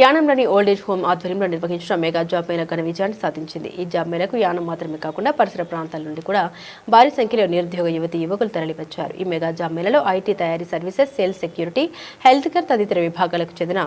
యానంలోని old age home ఆధ్వర్యంలో నిర్వహించిన mega job Mela ఘన విజయాన్ని సాధించింది. ఈ జాబ్ మేళకు యానం మాత్రమే కాకుండా పరిసర ప్రాంతాల నుండి కూడా భారీ సంఖ్యలో నిరుద్యోగ యువకులు తరలివచ్చారు. ఈ మెగా జాబ్ మేళలో ఐటీ తయారీ services, sales, security, health care తదితర విభాగాలకు చెందిన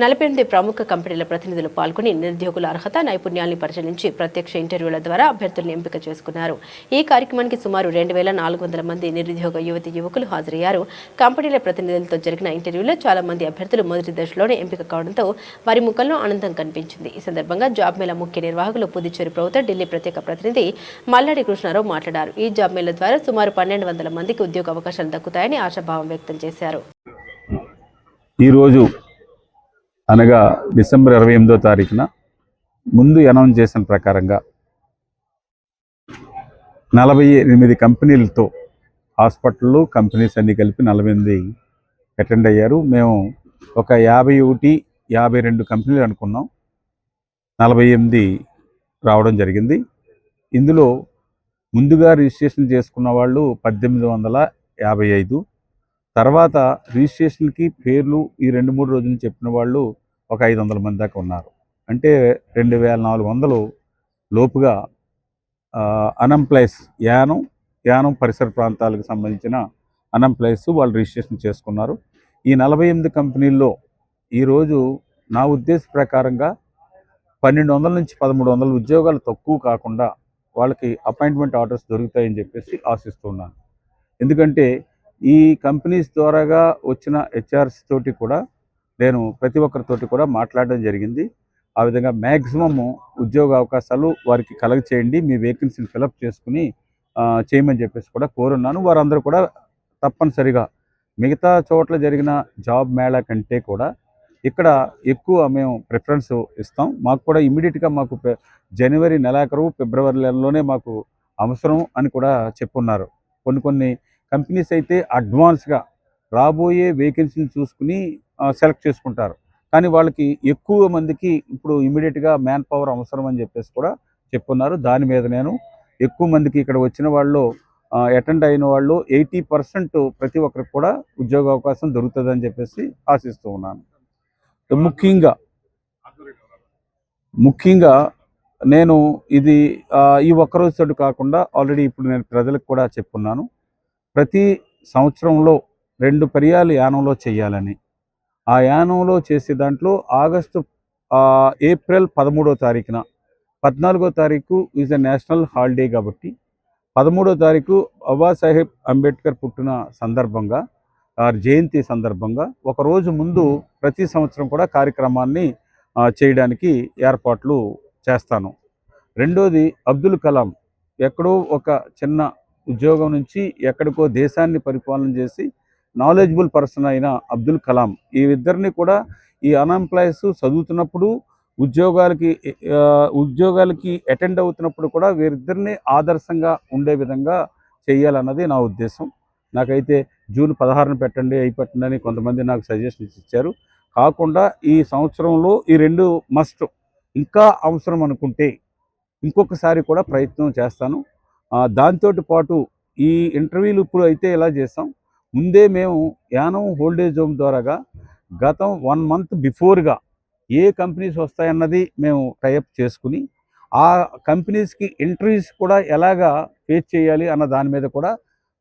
48 ప్రముఖ కంపెనీల ప్రతినిధులు పాల్గొని నిరుద్యోగుల అర్హత, నైపుణ్యాన్ని పరిశీలించి ప్రత్యక్ష ఇంటర్వ్యూల ద్వారా అభ్యర్థులను ఎంపిక చేసుకున్నారు. ఈ కార్యక్రమానికి సుమారు 2400 మంది నిరుద్యోగ యువకులు హాజరయ్యారు. కంపెనీల ప్రతినిధులతో జరిగిన ఇంటర్వ్యూలో చాలా మంది అభ్యర్థులు మొదటి దశలోనే ఎంపిక కావడంతో వారి ముఖంలో ఆనందం కనిపించింది. ఈ సందర్భంగా జాబ్ మేళా ముఖ్య నిర్వాహకులు పుదుచ్చేరి ప్రభుత్వ ఢిల్లీ ప్రత్యేక ప్రతినిధి మల్లాడి కృష్ణారావు మాట్లాడారు. ఈ జాబ్ మేళా ద్వారా సుమారు 1200 మందికి ఉద్యోగ అవకాశాలు దక్కుతాయని ఆశాభావం వ్యక్తం చేశారు. అనగా డిసెంబర్ 28వ తారీఖున ముందు అనౌన్స్ చేసిన ప్రకారంగా 48 కంపెనీలతో హాస్పిటళ్ళు, కంపెనీస్ అన్నీ కలిపి 48 అటెండ్ అయ్యారు. మేము ఒక 52 కంపెనీలు అనుకున్నాం, 48 రావడం జరిగింది. ఇందులో ముందుగా రిజిస్ట్రేషన్ చేసుకున్న వాళ్ళు 1855, తర్వాత రిజిస్ట్రేషన్కి పేర్లు ఈ 2-3 రోజులు చెప్పిన వాళ్ళు ఒక 500 మంది దాకా ఉన్నారు. అంటే 2400 లోపుగా అన్ఎంప్లాయ్స్ యానం పరిసర ప్రాంతాలకు సంబంధించిన అన్ఎంప్లాయ్స్ వాళ్ళు రిజిస్ట్రేషన్ చేసుకున్నారు. ఈ 48 కంపెనీల్లో ఈరోజు నా ఉద్దేశ ప్రకారంగా 1200 నుంచి 1300 ఉద్యోగాలు తక్కువ కాకుండా వాళ్ళకి అపాయింట్మెంట్ ఆర్డర్స్ దొరుకుతాయని చెప్పేసి ఆశిస్తున్నాను. ఎందుకంటే ఈ కంపెనీస్ ద్వారాగా వచ్చిన హెచ్ఆర్స్ తోటి కూడా నేను ప్రతి ఒక్కరితోటి కూడా మాట్లాడడం జరిగింది. ఆ విధంగా మ్యాక్సిమము ఉద్యోగ అవకాశాలు వారికి కలగ చేయండి, మీ వేకెన్సీని ఫిలప్ చేసుకుని చేయమని చెప్పేసి కూడా కోరున్నాను. వారందరూ కూడా తప్పనిసరిగా మిగతా చోట్ల జరిగిన జాబ్ మేళా కంటే కూడా ఇక్కడ ఎక్కువ మేము ప్రిఫరెన్స్ ఇస్తాం. మాకు కూడా ఇమ్మీడియట్గా మాకు జనవరి నెలాఖరు, ఫిబ్రవరి నెలలోనే మాకు అవసరం అని కూడా చెప్పున్నారు. కొన్ని కంపెనీస్ అయితే అడ్వాన్స్గా రాబోయే వేకెన్సీని చూసుకుని సెలెక్ట్ చేసుకుంటారు. కానీ వాళ్ళకి ఎక్కువ మందికి ఇప్పుడు ఇమ్మీడియట్గా మ్యాన్ పవర్ అవసరం అని చెప్పేసి కూడా చెప్పున్నారు. దాని మీద నేను ఎక్కువ మందికి ఇక్కడ వచ్చిన వాళ్ళు అటెండ్ అయిన వాళ్ళు 80% ప్రతి ఒక్కరికి కూడా ఉద్యోగ అవకాశం దొరుకుతుందని చెప్పేసి ఆశిస్తూ ఉన్నాను. ముఖ్యంగా నేను ఇది ఈ ఒక్కరోజుతో కాకుండా ఆల్రెడీ ఇప్పుడు నేను ప్రజలకు కూడా చెప్పున్నాను. ప్రతి సంవత్సరంలో 2 పర్యాలు యానంలో చేయాలని, ఆ యానంలో చేసే దాంట్లో ఏప్రిల్ 13వ తారీఖున, 14వ తారీఖు ఈజ్ ఎ నేషనల్ హాలిడే కాబట్టి 13వ తారీఖు బాబాసాహెబ్ అంబేద్కర్ పుట్టిన సందర్భంగా, జయంతి సందర్భంగా ఒకరోజు ముందు ప్రతి సంవత్సరం కూడా కార్యక్రమాన్ని చేయడానికి ఏర్పాట్లు చేస్తాను. రెండోది, అబ్దుల్ కలాం ఎక్కడో ఒక చిన్న ఉద్యోగం నుంచి ఎక్కడికో దేశాన్ని పరిపాలన చేసి నాలెడ్జబుల్ పర్సన్ అయిన అబ్దుల్ కలాం, ఈ ఇద్దరిని కూడా ఈ అన్ఎంప్లాయీస్ చదువుతున్నప్పుడు ఉద్యోగాలకి అటెండ్ అవుతున్నప్పుడు కూడా వీరిద్దరిని ఆదర్శంగా ఉండే విధంగా చేయాలన్నది నా ఉద్దేశం. నాకైతే జూన్ 16న పెట్టండి, అయిపెట్టండి అని కొంతమంది నాకు సజెషన్స్ ఇచ్చారు. కాకుండా ఈ సంవత్సరంలో ఈ 2 మస్ట్, ఇంకా అవసరం అనుకుంటే ఇంకొకసారి కూడా ప్రయత్నం చేస్తాను. దాంతో పాటు ఈ ఇంటర్వ్యూలు ఇప్పుడు అయితే ఎలా చేస్తాం, ముందే మేము యానం ఓల్డేజ్ హోమ్ ద్వారాగా గతం 1 మంత్ బిఫోర్గా ఏ కంపెనీస్ వస్తాయన్నది మేము టైఅప్ చేసుకుని ఆ కంపెనీస్కి ఇంటర్వ్యూస్ కూడా ఎలాగా ఫేస్ చేయాలి అన్న దాని మీద కూడా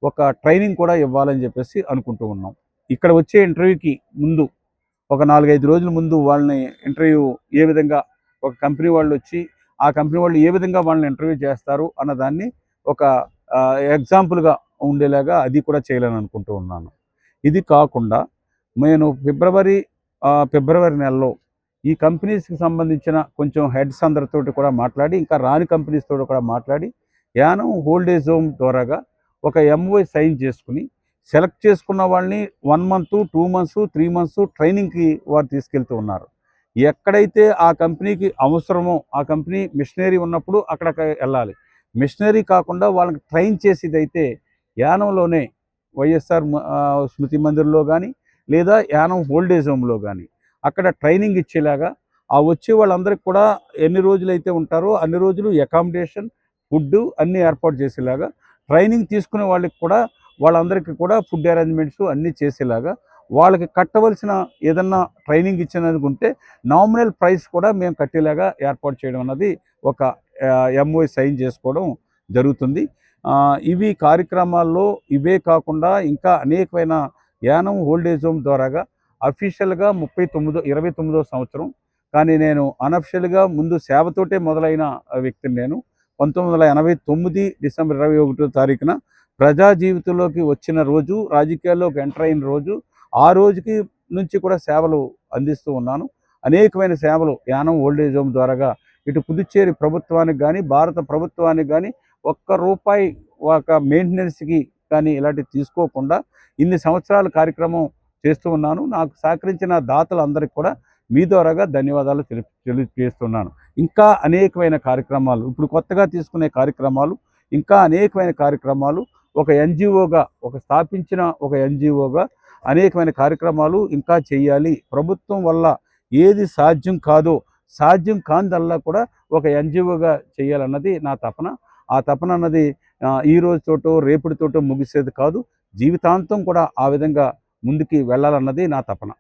ఒక ట్రైనింగ్ కూడా ఇవ్వాలని చెప్పేసి అనుకుంటూ ఉన్నాం. ఇక్కడ వచ్చే ఇంటర్వ్యూకి ముందు ఒక 4-5 రోజుల ముందు వాళ్ళని ఇంటర్వ్యూ ఏ విధంగా, ఒక కంపెనీ వాళ్ళు వచ్చి ఆ కంపెనీ వాళ్ళు ఏ విధంగా వాళ్ళని ఇంటర్వ్యూ చేస్తారు అన్నదాన్ని ఒక ఎగ్జాంపుల్గా ఉండేలాగా అది కూడా చేయాలని అనుకుంటూ ఉన్నాను. ఇది కాకుండా నేను ఫిబ్రవరి నెలలో ఈ కంపెనీస్కి సంబంధించిన కొంచెం హెడ్స్ అందరితో కూడా మాట్లాడి, ఇంకా రాని కంపెనీస్ తోటి కూడా మాట్లాడి యానం ఓల్డేజ్ హోమ్ ద్వారాగా ఒక MOU సైన్ చేసుకుని సెలెక్ట్ చేసుకున్న వాళ్ళని 1 మంత్, 2 మంత్స్, 3 మంత్స్ ట్రైనింగ్కి వారు తీసుకెళ్తూ ఉన్నారు. ఎక్కడైతే ఆ కంపెనీకి అవసరమో ఆ కంపెనీ మిషనరీ ఉన్నప్పుడు అక్కడికి వెళ్ళాలి. మిషనరీ కాకుండా వాళ్ళకి ట్రైన్ చేసేదైతే యానంలోనే వైఎస్ఆర్ స్మృతి మందిర్లో కానీ లేదా యానం ఓల్డేజ్ హోమ్లో కానీ అక్కడ ట్రైనింగ్ ఇచ్చేలాగా, ఆ వచ్చే వాళ్ళందరికీ కూడా ఎన్ని రోజులైతే ఉంటారో అన్ని రోజులు అకామిడేషన్, ఫుడ్ అన్నీ ఏర్పాటు చేసేలాగా, ట్రైనింగ్ తీసుకునే వాళ్ళకి కూడా వాళ్ళందరికీ కూడా ఫుడ్ అరేంజ్మెంట్స్ అన్నీ చేసేలాగా వాళ్ళకి కట్టవలసిన ఏదన్నా ట్రైనింగ్ ఇచ్చినది ఉంటే నామినల్ ప్రైస్ కూడా మేము కట్టేలాగా ఏర్పాటు చేయడం అన్నది ఒక ఎంఓఐ సైన్ చేసుకోవడం జరుగుతుంది. ఇవి కార్యక్రమాల్లో ఇవే కాకుండా ఇంకా అనేకమైన యానం ఓల్డేజ్ హోమ్ ద్వారాగా అఫీషియల్గా 29వ సంవత్సరం, కానీ నేను అనఫిషియల్గా ముందు సేవతోటే మొదలైన వ్యక్తిని. నేను 1989 డిసెంబర్ 21వ తారీఖున ప్రజా జీవితంలోకి వచ్చిన రోజు, రాజకీయాల్లోకి ఎంటర్ అయిన రోజు, ఆ రోజుకి నుంచి కూడా సేవలు అందిస్తూ ఉన్నాను. అనేకమైన సేవలు యానం ఓల్డేజ్ హోమ్ ద్వారాగా ఇటు పుదుచ్చేరి ప్రభుత్వానికి కానీ, భారత ప్రభుత్వానికి కానీ ఒక్క రూపాయి ఒక మెయింటెనెన్స్కి కానీ ఇలాంటివి తీసుకోకుండా ఇన్ని సంవత్సరాల కార్యక్రమం చేస్తూ ఉన్నాను. నాకు సహకరించిన దాతలందరికీ కూడా మీ ద్వారాగా ధన్యవాదాలు తెలియజేస్తున్నాను. ఇంకా అనేకమైన కార్యక్రమాలు, ఇప్పుడు కొత్తగా తీసుకునే కార్యక్రమాలు, ఇంకా అనేకమైన కార్యక్రమాలు ఒక ఎన్జిఓగా, స్థాపించిన ఒక ఎన్జిఓగా అనేకమైన కార్యక్రమాలు ఇంకా చేయాలి. ప్రభుత్వం వల్ల ఏది సాధ్యం కాదో, సాధ్యం కానిదల్లా కూడా ఒక ఎన్జిఓగా చేయాలన్నది నా తపన. ఆ తపన అన్నది ఈ రోజుతోటో రేపటితోటో ముగిసేది కాదు, జీవితాంతం కూడా ఆ విధంగా ముందుకి వెళ్ళాలన్నది నా తపన.